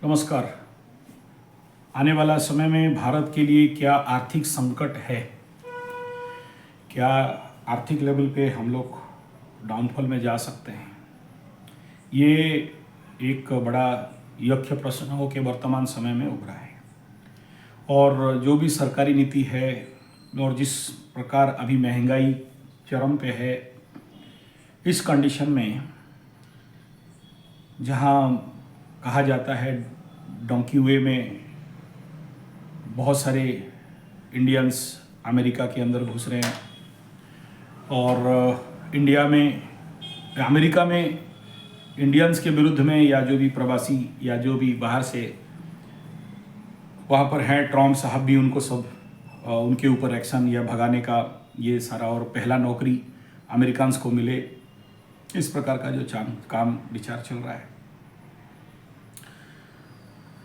नमस्कार। आने वाला समय में भारत के लिए क्या आर्थिक संकट है? क्या आर्थिक लेवल पे हम लोग डाउनफॉल में जा सकते हैं? ये एक बड़ा यक्ष प्रश्न हो के वर्तमान समय में उभरा है। और जो भी सरकारी नीति है और जिस प्रकार अभी महंगाई चरम पे है, इस कंडीशन में जहाँ कहा जाता है डोंकी वे में बहुत सारे इंडियंस अमेरिका के अंदर घुस रहे हैं और अमेरिका में इंडियंस के विरुद्ध में या जो भी प्रवासी या जो भी बाहर से वहाँ पर हैं, ट्रम्प साहब भी उनको सब उनके ऊपर एक्शन या भगाने का ये सारा, और पहला नौकरी अमेरिकन्स को मिले, इस प्रकार का जो काम विचार चल रहा है।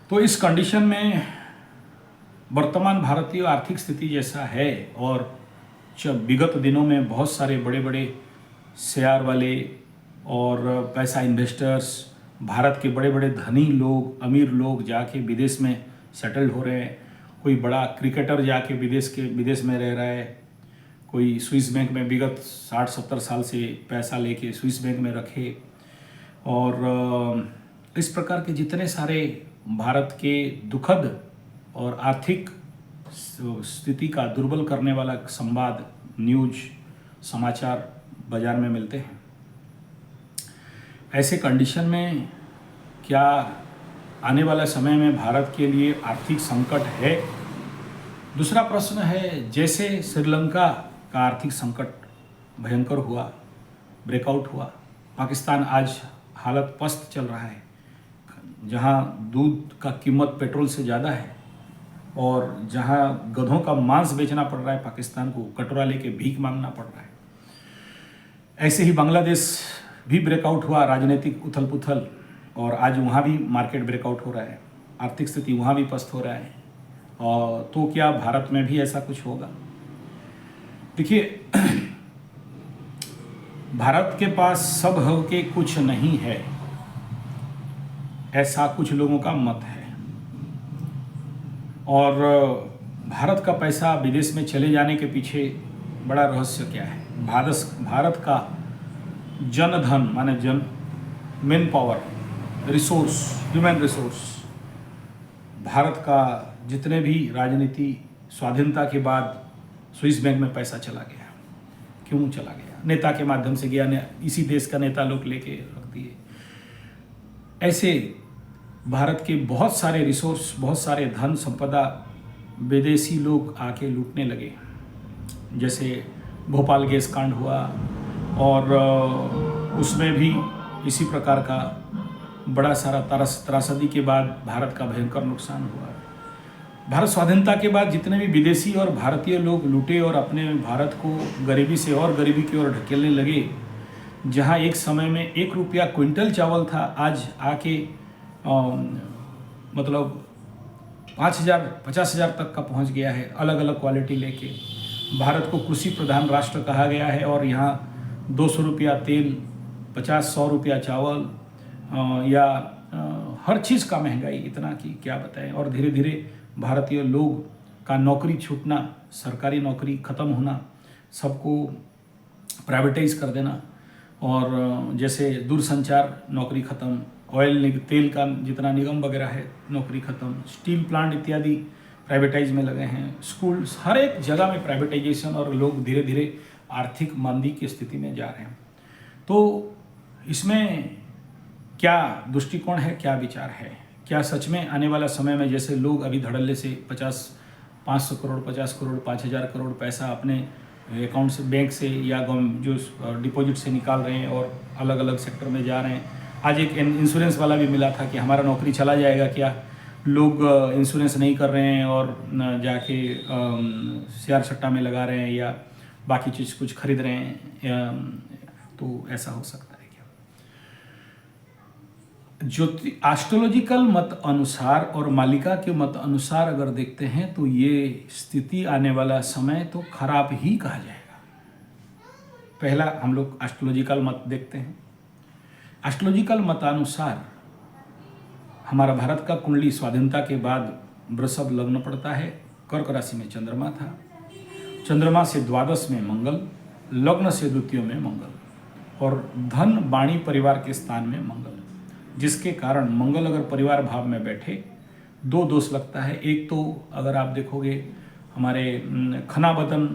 तो इस कंडीशन में वर्तमान भारतीय आर्थिक स्थिति जैसा है, और जब विगत दिनों में बहुत सारे बड़े बड़े शेयर वाले और पैसा इन्वेस्टर्स, भारत के बड़े बड़े धनी लोग, अमीर लोग जाके विदेश में सेटल्ड हो रहे हैं। कोई बड़ा क्रिकेटर जाके विदेश में रह रहा है, कोई स्विस बैंक में विगत 60-70 साल से पैसा लेके स्विस बैंक में रखे, और इस प्रकार के जितने सारे भारत के दुखद और आर्थिक स्थिति का दुर्बल करने वाला संवाद, न्यूज, समाचार बाजार में मिलते हैं। ऐसे कंडीशन में क्या आने वाला समय में भारत के लिए आर्थिक संकट है? दूसरा प्रश्न है, जैसे श्रीलंका का आर्थिक संकट भयंकर हुआ, ब्रेकआउट हुआ, पाकिस्तान आज हालत पस्त चल रहा है, जहाँ दूध का कीमत पेट्रोल से ज़्यादा है और जहाँ गधों का मांस बेचना पड़ रहा है पाकिस्तान को, कटोरा लेके भीख मांगना पड़ रहा है। ऐसे ही बांग्लादेश भी ब्रेकआउट हुआ, राजनीतिक उथल पुथल, और आज वहाँ भी मार्केट ब्रेकआउट हो रहा है, आर्थिक स्थिति वहाँ भी पस्त हो रहा है। और तो क्या भारत में भी ऐसा कुछ होगा? देखिए, भारत के पास सब हो के कुछ नहीं है, ऐसा कुछ लोगों का मत है। और भारत का पैसा विदेश में चले जाने के पीछे बड़ा रहस्य क्या है? भारत का जनधन माने man power, resource, human resource, Bharat का जितने भी राजनीति स्वाधीनता के बाद स्विस बैंक में पैसा चला गया। क्यों चला गया? नेता के माध्यम से गया, इसी देश का नेता लोग लेके रख दिए। ऐसे भारत के बहुत सारे रिसोर्स, बहुत सारे धन संपदा विदेशी लोग आके लूटने लगे। जैसे भोपाल गैस कांड हुआ, और उसमें भी इसी प्रकार का बड़ा सारा त्रासदी के बाद भारत का भयंकर नुकसान हुआ। भारत स्वाधीनता के बाद जितने भी विदेशी और भारतीय लोग लूटे और अपने भारत को गरीबी से और गरीबी की ओर ढकेलने लगे, जहां एक समय में 1 रुपया क्विंटल चावल था, आज आके मतलब 5,000 50,000 तक का पहुंच गया है, अलग अलग क्वालिटी लेके। भारत को कृषि प्रधान राष्ट्र कहा गया है, और यहाँ 200 रुपया तेल, 50-100 रुपया चावल, या हर चीज़ का महंगाई इतना कि क्या बताएं। और धीरे धीरे भारतीय लोग का नौकरी छूटना, सरकारी नौकरी ख़त्म होना, सबको प्राइवेटाइज कर देना, और जैसे दूरसंचार नौकरी ख़त्म, ऑयल तेल का जितना निगम वगैरह है नौकरी ख़त्म, स्टील प्लांट इत्यादि प्राइवेटाइज में लगे हैं, स्कूल, हर एक जगह में प्राइवेटाइजेशन, और लोग धीरे धीरे आर्थिक मंदी की स्थिति में जा रहे हैं। तो इसमें क्या दृष्टिकोण है, क्या विचार है? क्या सच में आने वाला समय में जैसे लोग अभी धड़ल्ले से 500 करोड़, 50 करोड़, 5,000 करोड़ पैसा अपने अकाउंट से, बैंक से या जो डिपॉजिट से निकाल रहे हैं और अलग अलग सेक्टर में जा रहे हैं? आज एक इंश्योरेंस वाला भी मिला था कि हमारा नौकरी चला जाएगा क्या, लोग इंश्योरेंस नहीं कर रहे हैं और जाके शेयर सट्टा में लगा रहे हैं या बाकी चीज़ कुछ खरीद रहे हैं। तो ऐसा हो सकता है क्या? एस्ट्रोलॉजिकल मत अनुसार और मालिका के मत अनुसार अगर देखते हैं तो ये स्थिति आने वाला समय तो खराब ही कहा जाएगा। पहला हम लोग एस्ट्रोलॉजिकल मत देखते हैं। एस्ट्रोलॉजिकल मतानुसार हमारा भारत का कुंडली स्वाधीनता के बाद वृषभ लग्न पड़ता है, कर्क राशि में चंद्रमा था, चंद्रमा से द्वादश में मंगल, लग्न से द्वितीय में मंगल और धन वाणी परिवार के स्थान में मंगल, जिसके कारण मंगल अगर परिवार भाव में बैठे दो दोष लगता है। एक तो अगर आप देखोगे हमारे खनाबदन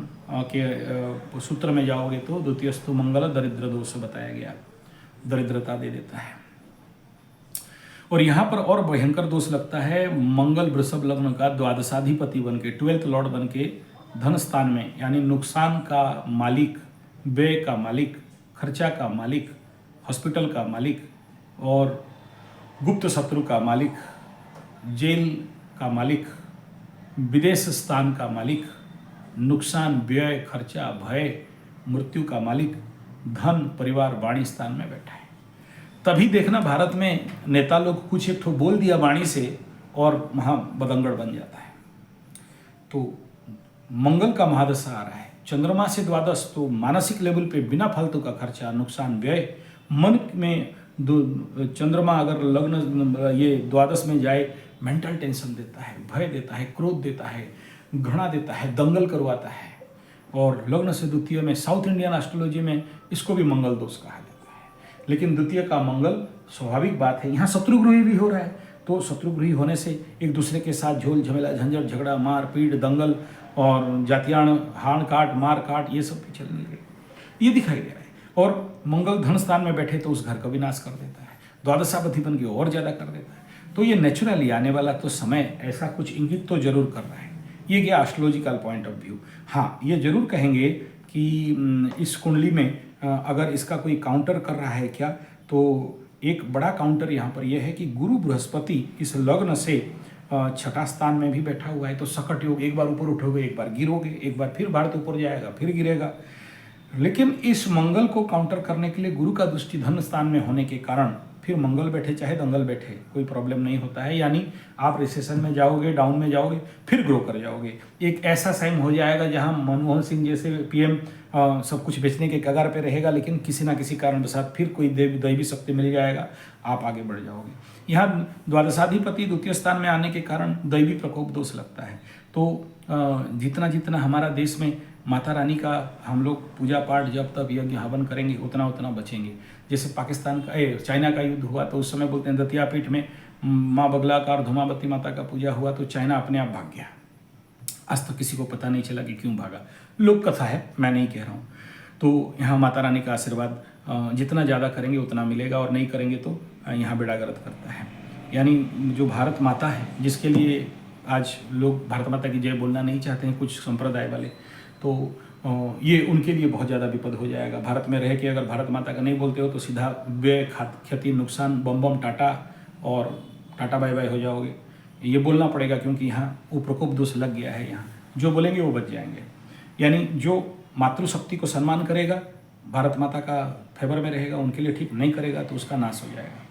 के सूत्र में जाओगे तो द्वितीयस्तु मंगल दरिद्र दोष बताया गया, दरिद्रता दे देता है। और यहाँ पर और भयंकर दोष लगता है, मंगल वृषभ लग्न का द्वादशाधिपति बन के 12th लॉर्ड बन के धन स्थान में, यानी नुकसान का मालिक, व्यय का मालिक, खर्चा का मालिक, हॉस्पिटल का मालिक और गुप्त शत्रु का मालिक, जेल का मालिक, विदेश स्थान का मालिक, नुकसान, व्यय, खर्चा, भय, मृत्यु का मालिक, धन, परिवार, वाणी स्थान में बैठा है। तभी देखना भारत में नेता लोग कुछ एक ठो बोल दिया वाणी से और वहाँ बदंगड़ बन जाता है। तो मंगल का महादशा आ रहा है, चंद्रमा से द्वादश, तो मानसिक लेवल पे बिना फालतू का खर्चा, नुकसान, व्यय, मन में चंद्रमा अगर लग्न ये द्वादश में जाए मेंटल टेंशन देता है, भय देता है, क्रोध देता है, घृणा देता है, दंगल करवाता है। और लग्न से द्वितीय में साउथ इंडियन एस्ट्रोलॉजी में इसको भी मंगल दोष कहा जाता है। लेकिन द्वितीय का मंगल स्वाभाविक बात है, यहाँ शत्रुग्रही भी हो रहा है, तो शत्रुग्रही होने से एक दूसरे के साथ झोल झमेला, झंझट, झगड़ा, मार पीट, दंगल और जातियाण, हाण काट, मार काट, ये सब भी चलने लगे, ये दिखाई दे रहा है। और मंगल धन स्थान में बैठे तो उस घर का विनाश कर देता है, द्वादशापति बन के और ज़्यादा कर देता है। तो ये नेचुरली आने वाला तो समय ऐसा कुछ इंगित तो जरूर कर रहा है। ये गया एस्ट्रोलॉजिकल पॉइंट ऑफ व्यू। हाँ, ये जरूर कहेंगे कि इस कुंडली में अगर इसका कोई काउंटर कर रहा है क्या, तो एक बड़ा काउंटर यहाँ पर यह है कि गुरु बृहस्पति इस लग्न से छठा स्थान में भी बैठा हुआ है। तो सकट योग, एक बार ऊपर उठोगे, एक बार गिरोगे, एक बार फिर भारत ऊपर जाएगा, फिर गिरेगा। लेकिन इस मंगल को काउंटर करने के लिए गुरु का दृष्टि धन स्थान में होने के कारण फिर मंगल बैठे चाहे दंगल बैठे कोई प्रॉब्लम नहीं होता है। यानी आप रिसेशन में जाओगे, डाउन में जाओगे, फिर ग्रो कर जाओगे। एक ऐसा टाइम हो जाएगा जहां मनमोहन सिंह जैसे पीएम सब कुछ बेचने के कगार पे रहेगा, लेकिन किसी ना किसी कारणवशात फिर कोई दैवी शक्ति मिल जाएगा, आप आगे बढ़ जाओगे। यहाँ द्वादशाधिपति द्वितीय स्थान में आने के कारण दैवी प्रकोप दोष लगता है। तो जितना जितना हमारा देश में माता रानी का हम लोग पूजा पाठ जब तब यज्ञ हवन करेंगे उतना उतना बचेंगे। जैसे पाकिस्तान का चाइना का युद्ध हुआ तो उस समय बोलते हैं दतिया पीठ में माँ बगला का और धुमावती माता का पूजा हुआ तो चाइना अपने आप भाग गया। आज तक किसी को पता नहीं चला कि क्यों भागा, लोक कथा है, मैं नहीं कह रहा हूँ। तो यहाँ माता रानी का आशीर्वाद जितना ज़्यादा करेंगे उतना मिलेगा, और नहीं करेंगे तो यहाँ बेड़ा गर्क करता है। यानी जो भारत माता है, जिसके लिए आज लोग भारत माता की जय बोलना नहीं चाहते हैं कुछ संप्रदाय वाले, तो ये उनके लिए बहुत ज़्यादा विपद हो जाएगा। भारत में रह के अगर भारत माता का नहीं बोलते हो तो सीधा व्यय, क्षति, नुकसान, बम बम टाटा और टाटा बाय बाय हो जाओगे। ये बोलना पड़ेगा क्योंकि यहाँ वो प्रकोप दोष लग गया है। यहाँ जो बोलेंगे वो बच जाएंगे। यानी जो मातृशक्ति को सम्मान करेगा, भारत माता का फेवर में रहेगा, उनके लिए ठीक, नहीं करेगा तो उसका नाश हो जाएगा।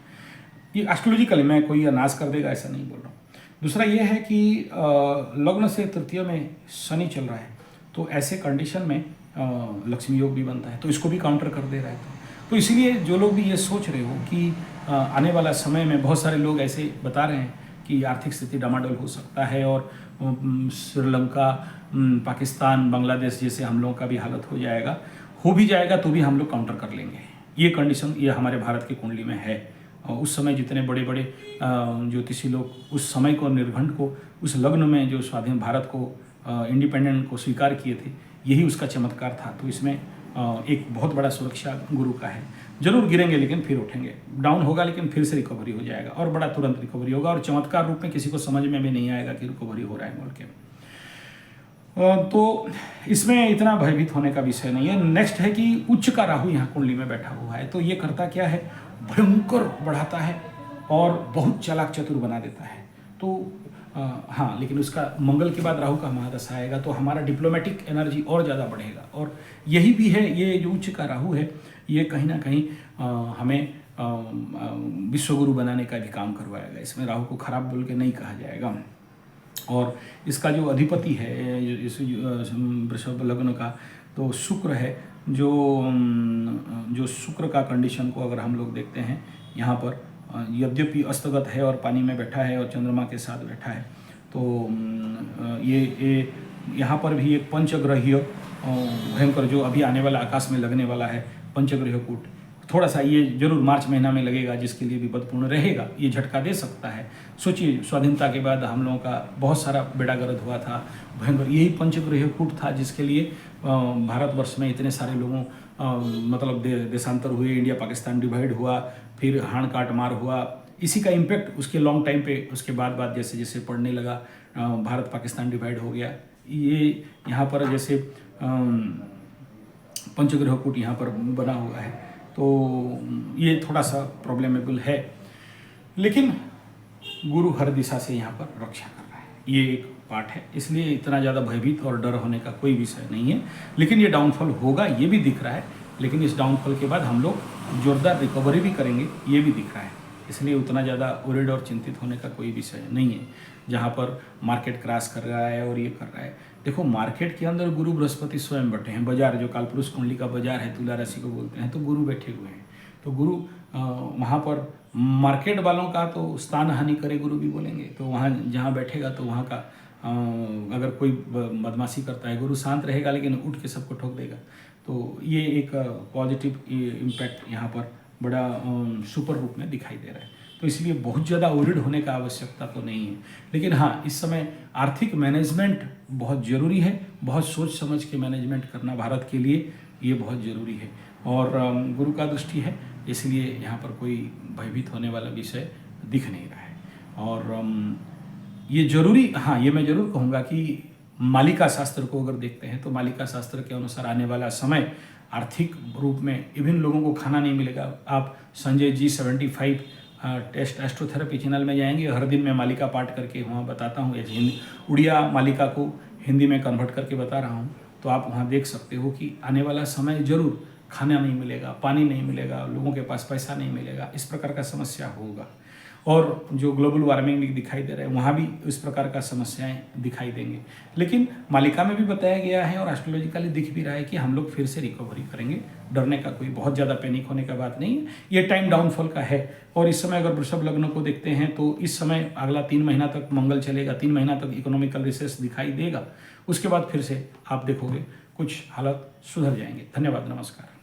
ये एस्ट्रोलॉजिकली मैं कोई नाश कर देगा ऐसा नहीं बोल रहा हूँ। दूसरा ये है कि लग्न से तृतीय में शनि चल रहा है, तो ऐसे कंडीशन में लक्ष्मी योग भी बनता है, तो इसको भी काउंटर कर दे रहा है। तो इसीलिए जो लोग भी ये सोच रहे हो कि आने वाला समय में, बहुत सारे लोग ऐसे बता रहे हैं कि आर्थिक स्थिति डामाडोल हो सकता है और श्रीलंका, पाकिस्तान, बांग्लादेश जैसे हम लोगों का भी हालत हो जाएगा, हो भी जाएगा तो भी हम लोग काउंटर कर लेंगे। ये कंडीशन ये हमारे भारत की कुंडली में है। और उस समय जितने बड़े बड़े ज्योतिषी लोग उस समय को, निर्घंट को, उस लग्न में जो स्वाधीन भारत को, इंडिपेंडेंट को स्वीकार किए थे, यही उसका चमत्कार था। तो इसमें एक बहुत बड़ा सुरक्षा गुरु का है। जरूर गिरेंगे लेकिन फिर उठेंगे, डाउन होगा लेकिन फिर से रिकवरी हो जाएगा, और बड़ा तुरंत रिकवरी होगा, और चमत्कार रूप में किसी को समझ में भी नहीं आएगा कि रिकवरी हो रहा है बोल के। तो इसमें इतना भयभीत होने का विषय नहीं है। नेक्स्ट है कि उच्च का राहु यहाँ कुंडली में बैठा हुआ है, तो ये करता क्या है, भयंकर बढ़ाता है और बहुत चालाक चतुर बना देता है। तो हाँ, लेकिन उसका मंगल के बाद राहु का महादशा आएगा तो हमारा डिप्लोमेटिक एनर्जी और ज़्यादा बढ़ेगा। और यही भी है, ये जो उच्च का राहु है, ये कहीं ना कहीं हमें विश्वगुरु बनाने का भी काम करवाएगा। इसमें राहु को खराब बोल के नहीं कहा जाएगा। और इसका जो अधिपति है इस वृषभ लग्न का, तो शुक्र है। जो शुक्र का कंडीशन को अगर हम लोग देखते हैं यहाँ पर यद्यपि अस्तगत है और पानी में बैठा है और चंद्रमा के साथ बैठा है, तो ये यहाँ पर भी एक पंचग्रहीय भयंकर जो अभी आने वाला आकाश में लगने वाला है पंचग्रहीय कूट, थोड़ा सा ये जरूर मार्च महीना में लगेगा, जिसके लिए विपदपूर्ण रहेगा, ये झटका दे सकता है। सोचिए, स्वाधीनता के बाद हम लोगों का बहुत सारा बेड़ागर्द हुआ था, भयंकर यही पंचग्रहीय कूट था जिसके लिए भारतवर्ष में इतने सारे लोगों मतलब देशांतर हुए, इंडिया पाकिस्तान डिवाइड हुआ, फिर हाण काट मार हुआ। इसी का इम्पैक्ट उसके लॉन्ग टाइम पे उसके बाद जैसे जैसे पड़ने लगा, भारत पाकिस्तान डिवाइड हो गया। ये यहाँ पर जैसे पंचग्रह कूट यहाँ पर बना हुआ है, तो ये थोड़ा सा प्रॉब्लमेबल है, लेकिन गुरु हर दिशा से यहाँ पर रक्षा कर रहा है, ये एक पार्ट है। इसलिए इतना ज़्यादा भयभीत और डर होने का कोई विषय नहीं है, लेकिन ये डाउनफॉल होगा, ये भी दिख रहा है। लेकिन इस डाउनफॉल के बाद हम लोग जोरदार रिकवरी भी करेंगे, ये भी दिख रहा है। इसलिए उतना ज़्यादा वरीड और चिंतित होने का कोई विषय नहीं है। जहाँ पर मार्केट क्रैश कर रहा है और ये कर रहा है, देखो मार्केट के अंदर गुरु बृहस्पति स्वयं बैठे हैं, बाजार जो कालपुरुष कुंडली का बाजार है, तुला राशि को बोलते हैं, तो गुरु बैठे हुए हैं। तो गुरु वहाँ पर मार्केट वालों का तो स्थान हानि करे गुरु भी बोलेंगे, तो वहाँ जहाँ बैठेगा तो वहाँ का अगर कोई बदमाशी करता है, गुरु शांत रहेगा लेकिन उठ के सबको ठोक देगा। तो ये एक पॉजिटिव इम्पैक्ट यहाँ पर बड़ा सुपर रूप में दिखाई दे रहा है। तो इसलिए बहुत ज़्यादा वरीड होने का आवश्यकता तो नहीं है, लेकिन हाँ, इस समय आर्थिक मैनेजमेंट बहुत ज़रूरी है, बहुत सोच समझ के मैनेजमेंट करना भारत के लिए ये बहुत ज़रूरी है। और गुरु का दृष्टि है, इसलिए यहाँ पर कोई भयभीत होने वाला विषय दिख नहीं रहा है। और ये जरूरी, हाँ, ये मैं ज़रूर कहूँगा कि मालिका शास्त्र को अगर देखते हैं तो मालिका शास्त्र के अनुसार आने वाला समय आर्थिक रूप में विभिन्न लोगों को खाना नहीं मिलेगा। आप संजय जी 75 टेस्ट एस्ट्रोथेरेपी चैनल में जाएंगे, हर दिन मैं मालिका पाठ करके वहाँ बताता हूँ, उड़िया मालिका को हिंदी में कन्वर्ट करके बता रहा हूँ। तो आप वहाँ देख सकते हो कि आने वाला समय जरूर खाना नहीं मिलेगा, पानी नहीं मिलेगा, लोगों के पास पैसा नहीं मिलेगा, इस प्रकार का समस्या होगा। और जो ग्लोबल वार्मिंग भी दिखाई दे रहा है, वहाँ भी इस प्रकार का समस्याएं दिखाई देंगे। लेकिन मालिका में भी बताया गया है और एस्ट्रोलॉजिकली दिख भी रहा है कि हम लोग फिर से रिकवरी करेंगे, डरने का कोई बहुत ज़्यादा पैनिक होने का बात नहीं है। ये टाइम डाउनफॉल का है। और इस समय अगर वृषभ लग्न को देखते हैं तो इस समय अगला 3 महीना तक मंगल चलेगा, 3 महीना तक इकोनॉमिकल रिसेस दिखाई देगा, उसके बाद फिर से आप देखोगे कुछ हालत सुधर जाएंगे। धन्यवाद, नमस्कार।